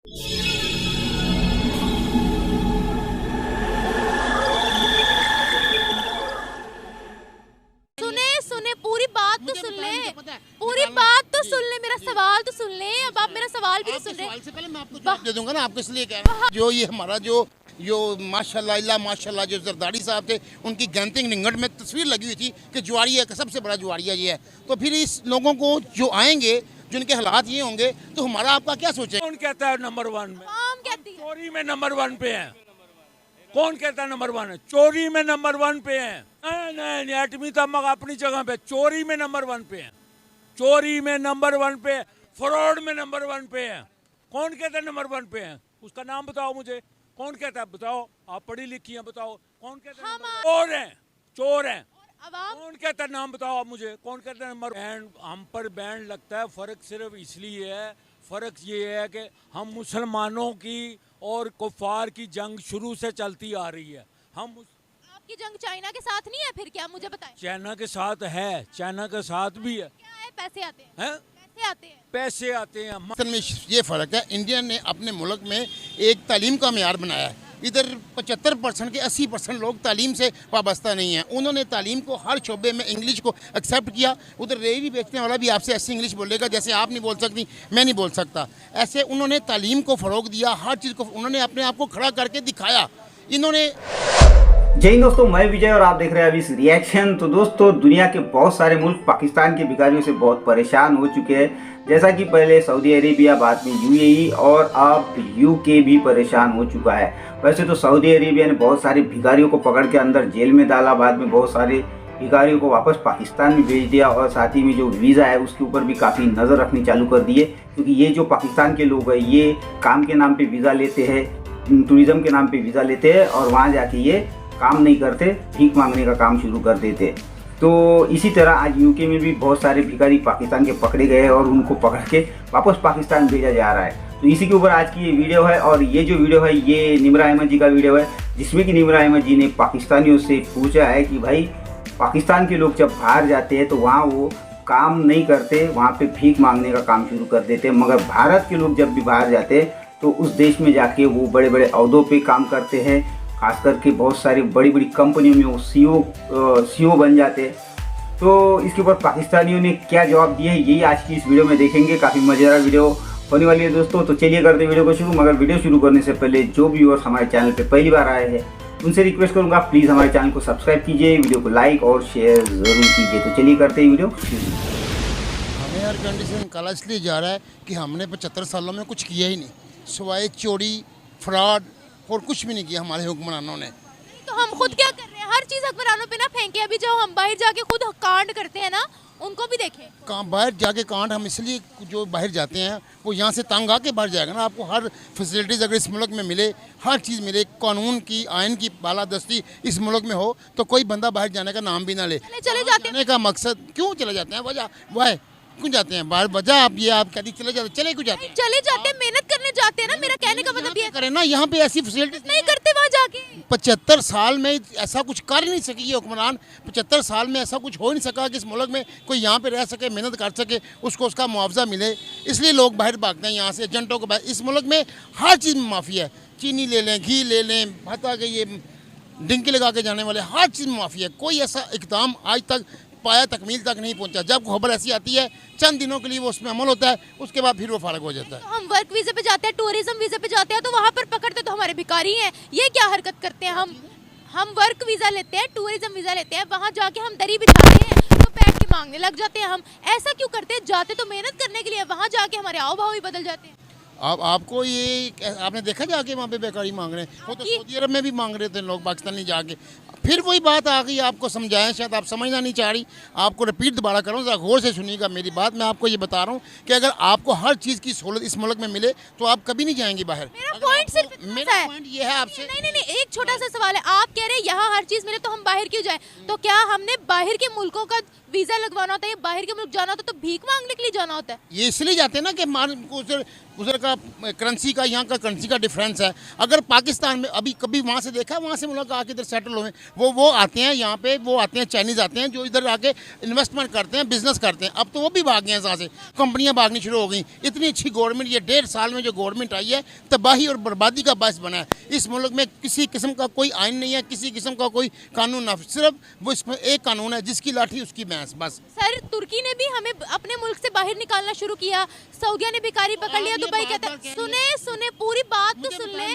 सुने पूरी बात तो सुन ले, पूरी बात तो सुन ले, मेरा सवाल तो सुन ले। अब आप मेरा सवाल भी सुन रहे। सवाल से पहले मैं आपको जवाब दे दूंगा ना, आपको इसलिए कह रहा हूं जो ये हमारा जो माशाल्लाह जो जरदारी साहब थे, उनकी गैंतिंग निंगट में तस्वीर लगी हुई थी कि जुआरिया का सबसे बड़ा जुआरिया ये है। तो फिर इस लोगों को जो आएंगे, जिनके हालात ये होंगे, तो हमारा आपका क्या सोचेगा? कौन कहता है नंबर 1 में? कहती है चोरी में नंबर 1 पे है। कौन कहता है नंबर 1 है? चोरी में नंबर 1 पे है। नहीं, एटमी तमक अपनी जगह पे, चोरी में नंबर 1 पे है। चोरी में नंबर 1 पे, फ्रॉड में नंबर 1 पे है। कौन कहता है नंबर 1 पे है? उसका नाम बताओ मुझे। कौन कहता है? बताओ, आप पढ़ी लिखी हैं, बताओ कौन कहता है? चोर है, चोर है। कौन कहता है? नाम बताओ आप मुझे। कौन कहता है नंबर? हम पर बैंड लगता है। फर्क सिर्फ इसलिए है, फर्क ये है कि हम मुसलमानों की और कुफार की जंग शुरू से चलती आ रही है। आपकी जंग चाइना के साथ नहीं है? फिर क्या, मुझे बताएं। चाइना के साथ है, चाइना के साथ भी है। क्या है? पैसे आते हैं, हैं? पैसे आते हैं, पैसे आते हैं। में ये फ़र्क है, इंडिया ने अपने मुल्क में एक तालीम का मेयार बनाया है। इधर 75% के 80% लोग तालीम से वाबस्ता नहीं हैं। उन्होंने तालीम को हर शोबे में इंग्लिश को एक्सेप्ट किया। उधर रेहड़ी बेचने वाला भी आपसे ऐसी इंग्लिश बोलेगा जैसे आप नहीं बोल सकती, मैं नहीं बोल सकता। ऐसे उन्होंने तालीम को फ़रोग दिया, हर चीज़ को उन्होंने अपने आप को खड़ा करके दिखाया। इन्होंने जय हिंद दोस्तों, मैं विजय और आप देख रहे हैं अभी इस रिएक्शन। तो दोस्तों, दुनिया के बहुत सारे मुल्क पाकिस्तान के भिखारियों से बहुत परेशान हो चुके हैं। जैसा कि पहले सऊदी अरेबिया, बाद में यूएई और अब यूके भी परेशान हो चुका है। वैसे तो सऊदी अरेबिया ने बहुत सारे भिखारियों को पकड़ के अंदर जेल में डाला, बाद में बहुत सारे भिखारियों को वापस पाकिस्तान में भेज दिया और साथ ही में जो वीज़ा है उसके ऊपर भी काफ़ी नज़र रखनी चालू कर दी है। क्योंकि ये जो पाकिस्तान के लोग हैं, ये काम के नाम पर वीज़ा लेते हैं, टूरिज़्म के नाम पर वीज़ा लेते हैं और वहाँ जाके ये काम नहीं करते, भीख मांगने का काम शुरू कर देते। तो इसी तरह आज यूके में भी बहुत सारे भिखारी पाकिस्तान के पकड़े गए और उनको पकड़ के वापस पाकिस्तान भेजा जा रहा है। तो इसी के ऊपर आज की ये वीडियो है। और ये जो वीडियो है ये निमरा अहमद जी का वीडियो है, जिसमें कि निमरा अहमद जी ने पाकिस्तानियों से पूछा है कि भाई पाकिस्तान के लोग जब बाहर जाते हैं तो वहाँ वो काम नहीं करते, वहाँ पे भीख मांगने का काम शुरू कर देते हैं। मगर भारत के लोग जब भी बाहर जाते हैं तो उस देश में जाके वो बड़े बड़े अहदों पे काम करते हैं। खास करके बहुत सारी बड़ी बड़ी कंपनियों में वो सीईओ बन जाते हैं। तो इसके ऊपर पाकिस्तानियों ने क्या जवाब दिए है यही आज की इस वीडियो में देखेंगे। काफ़ी मज़ेदार वीडियो होने वाली है दोस्तों। तो चलिए करते हैं वीडियो को शुरू। मगर वीडियो शुरू करने से पहले जो व्यूअर्स हमारे चैनल पे पहली बार आए हैं उनसे रिक्वेस्ट करूँगा, प्लीज़ हमारे चैनल को सब्सक्राइब कीजिए, वीडियो को लाइक और शेयर ज़रूर कीजिए। तो चलिए करते हैं वीडियो शुरू। हमें एयर कंडीशन निकाला इसलिए जा रहा है कि हमने 75 सालों में कुछ किया ही नहीं, सिवाय चोरी, फ्रॉड और कुछ भी नहीं किया हमारे हुक्मरानों ने। तो हम खुद क्या कर रहे हैं? हर चीज हुक्मरानों पे ना फेंके। अभी जो हम बाहर जाके खुद कांड करते हैं ना, उनको भी देखें। बाहर जाके कांड हम इसलिए जो बाहर जाते हैं वो यहाँ से तंग आके बाहर जाएगा ना। आपको हर फैसिलिटीज़ अगर इस मुल्क में मिले, हर चीज़ मिले, कानून की, आइन की बालादस्ती इस मुल्क में हो, तो कोई बंदा बाहर जाने का नाम भी ना ले। चले जाते हैं का मकसद क्यों चले जाते हैं? वह क्यों जाते हैं बाहर? वजह आप ये आप कहती चले जाते, चले क्यों जाते हैं? चले जाते हैं, मेहनत करने जाते हैं ना। मेरा कहने का मतलब ये करें ना, यहाँ पे ऐसी फैसिलिटीज नहीं करते वहाँ जाके। 75 साल में ऐसा कुछ कर नहीं सकी ये हुक्मरान। 75 साल में ऐसा कुछ हो नहीं सका कि इस मुल्क में कोई यहाँ पे रह सके, मेहनत कर सके, उसको उसका मुआवजा मिले। इसलिए लोग बाहर भागते हैं यहाँ से, एजेंटों को बाहर। इस मुल्क में हर चीज़ में माफिया है। चीनी ले लें, घी ले लें, भाता के ये डिंकी लगा के जाने वाले, हर चीज़ में माफिया है। कोई ऐसा इकदाम आज तक पाया तकमील तक नहीं पहुंचा। जब खबर ऐसी आती है चंद दिनों के लिए वो उसमें अमल होता है, उसके बाद फिर वो फारग हो जाता है। तो हम वर्क वीज़े पे जाते हैं, टूरिज्म वीज़े पे जाते हैं, तो वहाँ पर पकड़ते तो हमारे भिखारी हैं। ये क्या हरकत करते हैं? हम वर्क वीज़ा लेते हैं, टूरिज्म वीज़ा लेते हैं, वहाँ जाके हम दरी बिछाते हैं तो बैठ के मांगने लग जाते हैं। हम ऐसा क्यों करते हैं? जाते तो मेहनत करने के लिए, वहाँ जाके हमारे आओ भाव ही बदल जाते हैं। आपको ये आपने देखा जाके वहाँ पे बेकारी मांग रहे हैं? वो तो सऊदी अरब में भी मांग रहे थे लोग, पाकिस्तानी जाके। फिर वही बात आ गई, आपको समझाएं, शायद आप समझना नहीं चाह रही। आपको रिपीट दोबारा करूँ, ज़रा गौर से सुनिएगा मेरी बात। मैं आपको ये बता रहा हूँ कि अगर आपको हर चीज़ की सहूलत इस मुल्क में मिले तो आप कभी नहीं जाएंगी बाहर। मेरा पॉइंट ये है आपसे। नहीं, एक छोटा सा सवाल है। आप कह रहे हैं यहाँ हर चीज़ मिले तो हम बाहर क्यों जाएं? तो क्या हमने बाहर के मुल्कों का वीज़ा लगवाना होता है, बाहर के मुल्क जाना होता है तो भीख मांगने के लिए जाना होता है? ये इसलिए जाते हैं ना कि उधर का का करेंसी का, यहाँ का करेंसी का डिफरेंस है। अगर पाकिस्तान में अभी कभी वहाँ से देखा, वहाँ से मुल्क आके इधर सेटल हुए, वो आते हैं यहाँ पे, वो आते हैं चाइनीज़ आते हैं जो इधर आके इन्वेस्टमेंट करते हैं, बिजनेस करते हैं। अब तो वो भी भाग गए हैं यहाँ से, कंपनियाँ भागनी शुरू हो गई। इतनी अच्छी गवर्नमेंट, ये 1.5 साल में जो गवर्नमेंट आई है, तबाही और बर्बादी का बायस बना है। इस मुल्क में किसी किस्म का कोई आइन नहीं है, किसी किस्म का कोई कानून ना, सिर्फ वो इसमें एक कानून है, जिसकी लाठी उसकी भैंस, बस। सर तुर्की ने भी हमें अपने मुल्क से बाहर निकालना शुरू किया, सऊदिया ने भिखारी पकड़ लिया, दुबई कहता है। सुने पूरी बात तो सुन ले,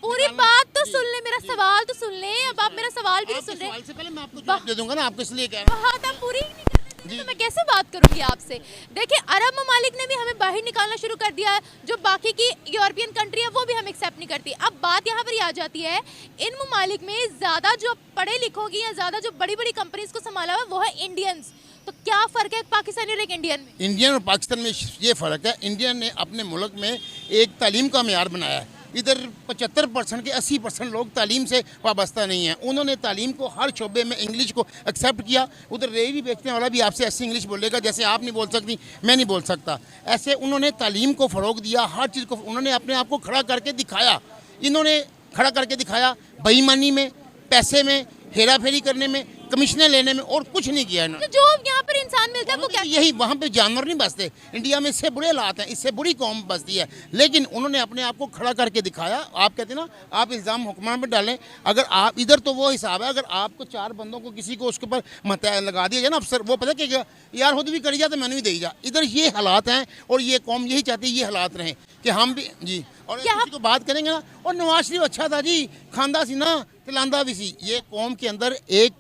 पूरी बात तो सुन ले, मेरा सवाल तो सुन ले। अब आप मेरा सवाल भी नहीं सुन रहे। से पहले मैं आपको जवाब दे दूंगा ना, आपको इसलिए कह रहा हूं। बात आप पूरी ही नहीं करने देते, तो मैं कैसे बात करूंगी आपसे। देखिए अरब ममालिक ने भी हमें बाहर निकालना शुरू कर दिया है, जो बाकी की यूरोपियन कंट्री है वो भी हम एक्सेप्ट नहीं करती। अब बात यहाँ पर ही आ जाती है, इन ममालिक में ज़्यादा जो पढ़े लिखों की या ज़्यादा जो बड़ी बड़ी कंपनीज को संभाला हुआ वो है इंडियंस। तो क्या फ़र्क है पाकिस्तानी और एक इंडियन में? इंडियन और पाकिस्तान में ये फ़र्क है, इंडियन ने अपने मुल्क में एक तालीम का मेयार बनाया है। इधर 75% के 80% लोग तालीम से वाबस्ता नहीं हैं। उन्होंने तालीम को हर शोबे में इंग्लिश को एक्सेप्ट किया। उधर रेहड़ी बेचने वाला भी आपसे ऐसी इंग्लिश बोलेगा जैसे आप नहीं बोल सकती, मैं नहीं बोल सकता। ऐसे उन्होंने तालीम को फ़रोग दिया, हर चीज़ को उन्होंने अपने आप को खड़ा करके दिखाया। इन्होंने खड़ा करके दिखाया बेईमानी में, पैसे में, हेरा फेरी करने में, कमीशनें लेने में, और कुछ नहीं किया इन्होंने। तो जो यहाँ पर इंसान मिलता है वो क्या? यही, वहाँ पे जानवर नहीं बसते। इंडिया में इससे बुरे हालात हैं, इससे बुरी कौम बसती है, लेकिन उन्होंने अपने आप को खड़ा करके दिखाया। आप कहते हैं ना, आप इल्ज़ाम हुक्मरान पर डालें। अगर आप इधर तो वो हिसाब है, अगर आपको 4 बंदों को किसी को उसके ऊपर मत लगा दिया जाए ना अफसर, वो पता क्या यार खुद भी करी जा तो मैंने भी दे जा। इधर ये हालात हैं और ये कौम यही चाहती है ये हालात रहें कि हम भी जी। और किसी को बात करेंगे ना, और नवाज शरीफ अच्छा था जी, खांदा सी ना खिलांदा भी सी। ये कौम के अंदर एक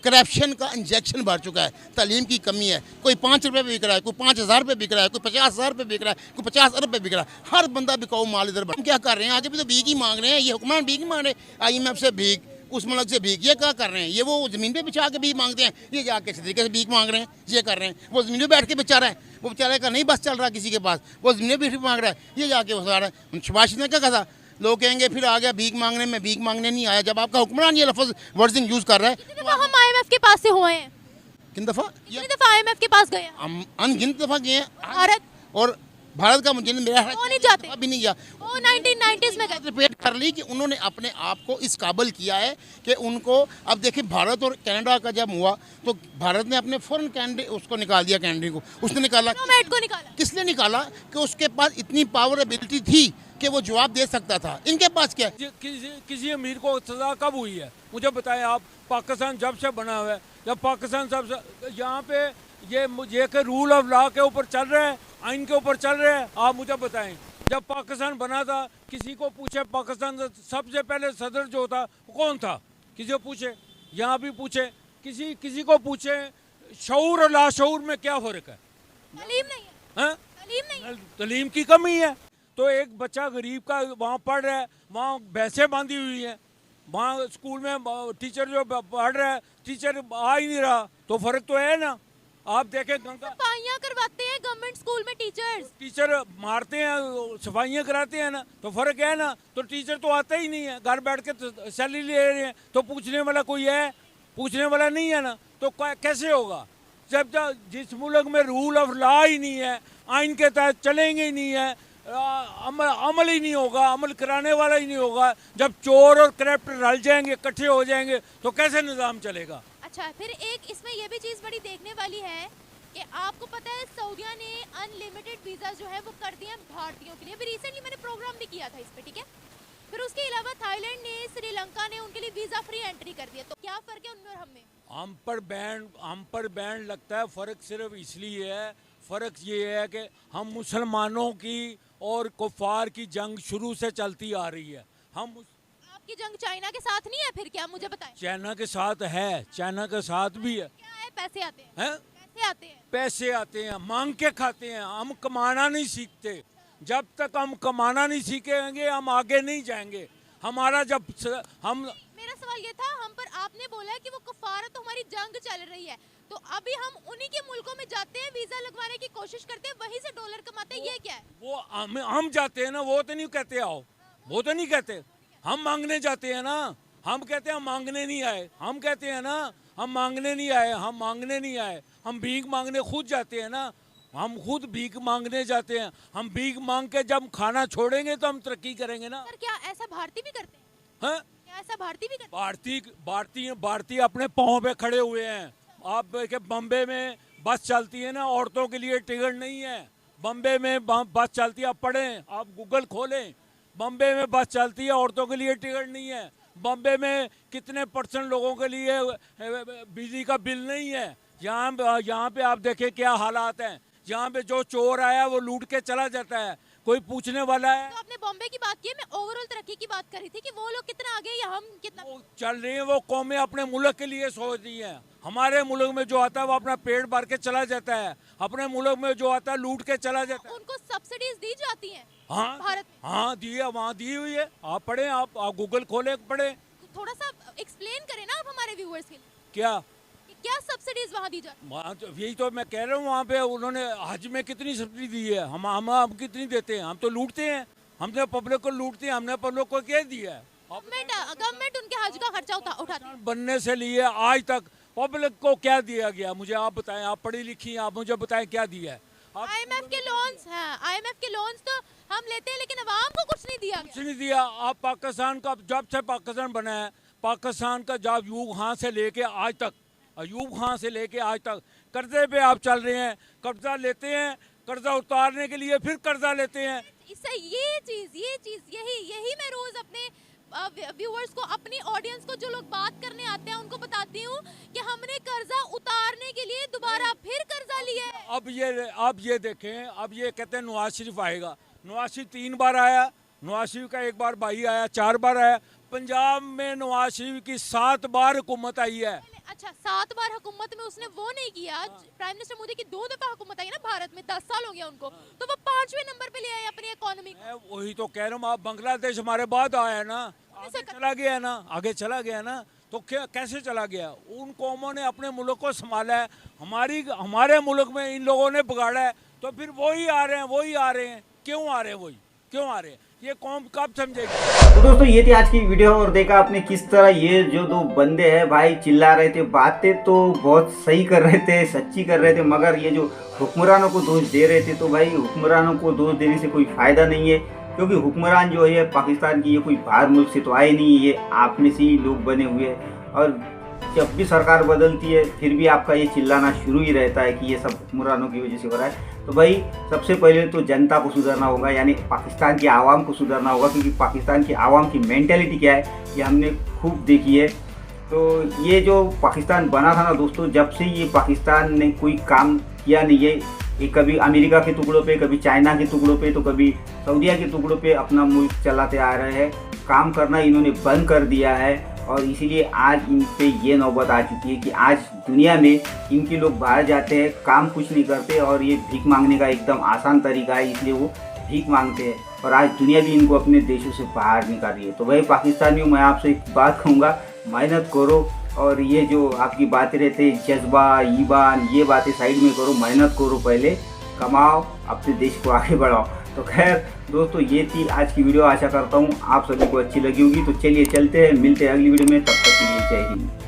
करप्शन का इंजेक्शन भर चुका है, तालीम की कमी है। कोई 5 रुपये पे बिक रहा है, कोई 5000 रुपये बिक रहा है, कोई 50,000 रुपये बिक रहा है, कोई 50 अरब पे बिक रहा है। हर बंदा बिकाऊ माल इधर। हम क्या कर रहे हैं, आगे भी तो भीख ही मांग रहे हैं। ये हुक्मरान भीख ही मांग रहे हैं, IMF से भीख, उस मुल्क से भीख। ये क्या कर रहे हैं, ये वो ज़मीन पे बिछा के भीख मांगते हैं, ये जाके इस तरीके से भीख मांग रहे हैं। ये कर रहे हैं, वो ज़मीन पे बैठ के बेचा रहा है, वो बेचारे का नहीं बस चल रहा किसी के पास, वो ज़मीन पे भीख मांग रहा है, ये जाके बता रहा है। शबाश ने क्या कहा था, लोग कहेंगे फिर आ गया भीख मांगने में, भीख मांगने नहीं आया। जब आपका हुक्मरान ये लफ्ज़ वर्डिंग यूज़ कर रहा है। कितनी दफा हम IMF के पास से हुए हैं? किन दफ़ा? कितनी दफा IMF के पास गए हैं? हम अनगिनत दफ़ा गए हैं। भारत और भारत का मुझे मेरा वो नहीं जाते। अभी नहीं गया। वो 1990s में गए। रिपीट कर ली कि उन्होंने अपने आप को इस काबिल किया है कि उनको, अब देखिए भारत और कनाडा का जब हुआ तो भारत ने अपने फॉरेन कैंडिडेट उसको निकाल दिया, कैंडिडेट को उसने निकाला। नोमैड को निकाला। किस लिए निकाला? कि उसके पास इतनी पावर एबिलिटी थी कि वो जवाब दे सकता था। इनके पास क्या है? किसी अमीर को सजा कब हुई है मुझे बताएं आप। पाकिस्तान जब से बना हुआ है, जब पाकिस्तान सबसे यहाँ पे ये के रूल ऑफ लॉ के ऊपर चल रहे हैं, आइन के ऊपर चल रहे हैं। आप मुझे बताएं, जब पाकिस्तान बना था किसी को पूछे पाकिस्तान का सबसे पहले सदर जो था वो कौन था, किसी को पूछे, यहाँ भी पूछे, किसी को पूछे, शऊर और लाशऊर में क्या फ़र्क है? तालीम नहीं है। हैं? तालीम नहीं है। तालीम की कमी है। तो एक बच्चा गरीब का वहाँ पढ़ रहा है, वहाँ भैंसें बांधी हुई हैं, वहाँ स्कूल में टीचर जो पढ़ रहा है टीचर आ ही नहीं रहा, तो फ़र्क तो है ना। आप देखें गंगा सफाइयाँ करवाते हैं गवर्नमेंट स्कूल में टीचर मारते हैं, सफाइयाँ कराते हैं ना, तो फ़र्क है ना। तो टीचर तो आता ही नहीं है, घर बैठ के तो सैलरी ले रहे हैं, तो पूछने वाला कोई है? पूछने वाला नहीं है ना, तो कैसे होगा? जब जिस मुल्क में रूल ऑफ लॉ ही नहीं है, आइन के तहत चलेंगे ही नहीं है, अमल ही नहीं होगा, अमल कराने वाला ही नहीं होगा। जब चोर और करप्ट रल जाएंगे, इकट्ठे हो जाएंगे, तो कैसे निज़ाम चलेगा? अच्छा, फिर एक इसमें यह भी चीज़ बड़ी देखने वाली है कि आपको पता है सऊदिया ने अनलिमिटेड वीज़ा जो है वो कर दिए हैं भारतीयों के लिए। अभी रिसेंटली मैंने प्रोग्राम भी किया था इस पे, ठीक है। फिर उसके अलावा थाईलैंड ने, श्रीलंका ने उनके लिए वीज़ा फ्री एंट्री कर दिया। तो क्या फ़र्क है उनमें और हमें? हम पर बैन लगता है। फ़र्क सिर्फ इसलिए है, फ़र्क ये है कि हम मुसलमानों की और कुफार की जंग शुरू से चलती आ रही है। आपकी जंग चाइना के साथ नहीं है, फिर क्या मुझे बताएं? चाइना के साथ है, चाइना के साथ भी है। क्या है? पैसे आते हैं। हैं? पैसे आते हैं। पैसे आते हैं, मांग के खाते हैं। हम कमाना नहीं सीखते। जब तक हम कमाना नहीं सीखेंगे हम आगे नहीं जाएंगे। हमारा मेरा सवाल ये था, हम पर आपने बोला है कि वो कुफार है तो हमारी जंग चल रही है, तो अभी हम उन्हीं के मुल्कों में जाते हैं, वीजा लगवाने की कोशिश करते हैं, वहीं से डॉलर कमाते हैं। ये क्या है? वो हम जाते हैं ना, वो तो नहीं कहते आओ, वो तो नहीं कहते। हम मांगने जाते हैं ना, हम कहते हैं हम मांगने नहीं आए। हम कहते हैं ना हम मांगने नहीं आए, हम मांगने नहीं आए, हम भीख मांगने खुद जाते हैं ना। हम खुद भीख मांगने जाते हैं। हम भीख मांग के जब खाना छोड़ेंगे तो हम तरक्की करेंगे ना। सर क्या ऐसा भारतीय भी करते हैं? हाँ, क्या ऐसा भारतीय भी करते हैं? भारतीय अपने पाँव पे खड़े हुए हैं। आप देखे बम्बे में बस चलती है ना, औरतों के लिए टिकट नहीं है। बम्बे में बस चलती है, आप पढ़ें, आप गूगल खोलें, बम्बे में बस चलती है, औरतों के लिए टिकट नहीं है। बम्बे में कितने % लोगों के लिए बिजली का बिल नहीं है। यहाँ पे आप देखें क्या हालात हैं। यहाँ पे जो चोर आया वो लूट के चला जाता है, कोई पूछने वाला है? तो आपने बॉम्बे की बात की है, मैं ओवरऑल तरक्की की बात कर रही थी कि वो लोग कितना आगे या हम कितना। वो चल रही है, वो कौमें अपने मुल्क के लिए सोच रही हैं। हमारे मुल्क में जो आता है वो अपना पेट भर के चला जाता है, अपने मुल्क में जो आता है लूट के चला जाता है। उनको सब्सिडीज दी जाती हैं हाँ भारत में? हाँ, दी है, वहाँ दी हुई है। आप पढ़ें, आप गूगल खोले पढ़ें। थोड़ा सा एक्सप्लेन करें ना आप हमारे व्यूअर्स के लिए, क्या कि क्या सब्सिडीज वहाँ दी जाती वहाँ तो यही तो मैं कह रहा हूँ, वहाँ पे उन्होंने हज में कितनी सब्सिडी दी है। हम कितनी देते हैं? हम तो लूटते हैं, हमने पब्लिक को लूटते हैं। हमने पब्लिक को क्या दिया है? है? गवर्नमेंट उनके हज का खर्चा उठाती है। बनने से लिए आज तक पब्लिक को क्या दिया गया? मुझे आप बताएं, आप पढ़ी लिखी हैं, आप मुझे बताएं क्या दिया है? IMF के लोन्स हैं, IMF के लोन्स तो हम लेते हैं, लेकिन अवाम को कुछ नहीं दिया कुछ नहीं दिया। आप पाकिस्तान का जब से पाकिस्तान बना है, पाकिस्तान का जब अयूब खान से लेके आज तक, अयूब खान से लेके आज तक कर्जे पे आप चल रहे हैं। कर्जा लेते हैं, कर्जा उतारने के लिए फिर कर्जा लेते हैं। इससे ये चीज यही मैं रोज अपने व्यूअर्स को, अपनी ऑडियंस को, जो लोग बात करने आते हैं उनको बताती हूँ कि हमने कर्जा उतारने के लिए दोबारा फिर कर्जा लिया है। अब ये देखें, अब ये कहते हैं नवाज शरीफ आएगा। नवाज शरीफ 3 बार आया, नवाज शरीफ का 1 बार भाई आया, 4 बार आया। पंजाब में नवाज शरीफ की 7 बार हुकूमत आई है। अच्छा, 7 बार हुकूमत में उसने वो नहीं किया। प्राइम मिनिस्टर मोदी की 2 दफा हुकूमत आई ना भारत में, 10 साल हो गया उनको, तो वो 5वें नंबर पे ले आए अपनी इकोनॉमी को। मैं वही तो कह रहा हूँ, आप बांग्लादेश हमारे बाद आया ना, आगे चला गया ना, तो क्या कैसे चला गया? उन कौमों ने अपने मुल्क को संभाला है, हमारे मुल्क में इन लोगों ने बिगाड़ा है। तो फिर वही आ रहे हैं। क्यों आ रहे हैं? ये कौम कब समझेगी? तो दोस्तों ये थी आज की वीडियो, और देखा आपने किस तरह ये जो 2 बंदे हैं भाई चिल्ला रहे थे। बातें तो बहुत सही कर रहे थे, सच्ची कर रहे थे, मगर ये जो हुक्मरानों को दोष दे रहे थे, तो भाई हुक्मरानों को दोष देने से कोई फायदा नहीं है, क्योंकि हुक्मरान जो है पाकिस्तान की, ये कोई बाहर मुल्क से तो आए नहीं, ये आप में से ही लोग बने हुए हैं। और जब भी सरकार बदलती है फिर भी आपका ये चिल्लाना शुरू ही रहता है कि ये सब हुक्मरानों की वजह से हो रहा है। तो भाई सबसे पहले तो जनता को सुधरना होगा, यानी पाकिस्तान की आवाम को सुधरना होगा, क्योंकि पाकिस्तान की आवाम की मेंटालिटी क्या है ये हमने खूब देखी है। तो ये जो पाकिस्तान बना था ना दोस्तों, जब से ये पाकिस्तान ने कोई काम किया नहीं है, ये कभी अमेरिका के टुकड़ों पे, कभी चाइना के टुकड़ों पे, तो कभी सऊदीया के टुकड़ों पे अपना मुल्क चलाते आ रहे हैं। काम करना इन्होंने बंद कर दिया है, और इसीलिए आज इन पे ये नौबत आ चुकी है कि आज दुनिया में इनके लोग बाहर जाते हैं, काम कुछ नहीं करते, और ये भीख मांगने का एकदम आसान तरीका है, इसलिए वो भीख मांगते हैं। और आज दुनिया भी इनको अपने देशों से बाहर निकाल रही है। तो भाई पाकिस्तानियों, मैं आपसे एक बात कहूँगा, मेहनत करो, और ये जो आपकी बातें रहते जज्बा, ईमान, ये बातें साइड में करो, मेहनत करो, पहले कमाओ, अपने देश को आगे बढ़ाओ। तो खैर दोस्तों ये थी आज की वीडियो, आशा करता हूँ आप सभी को अच्छी लगी होगी। तो चलिए चलते हैं, मिलते हैं अगली वीडियो में, तब तक के लिए जय हिंद।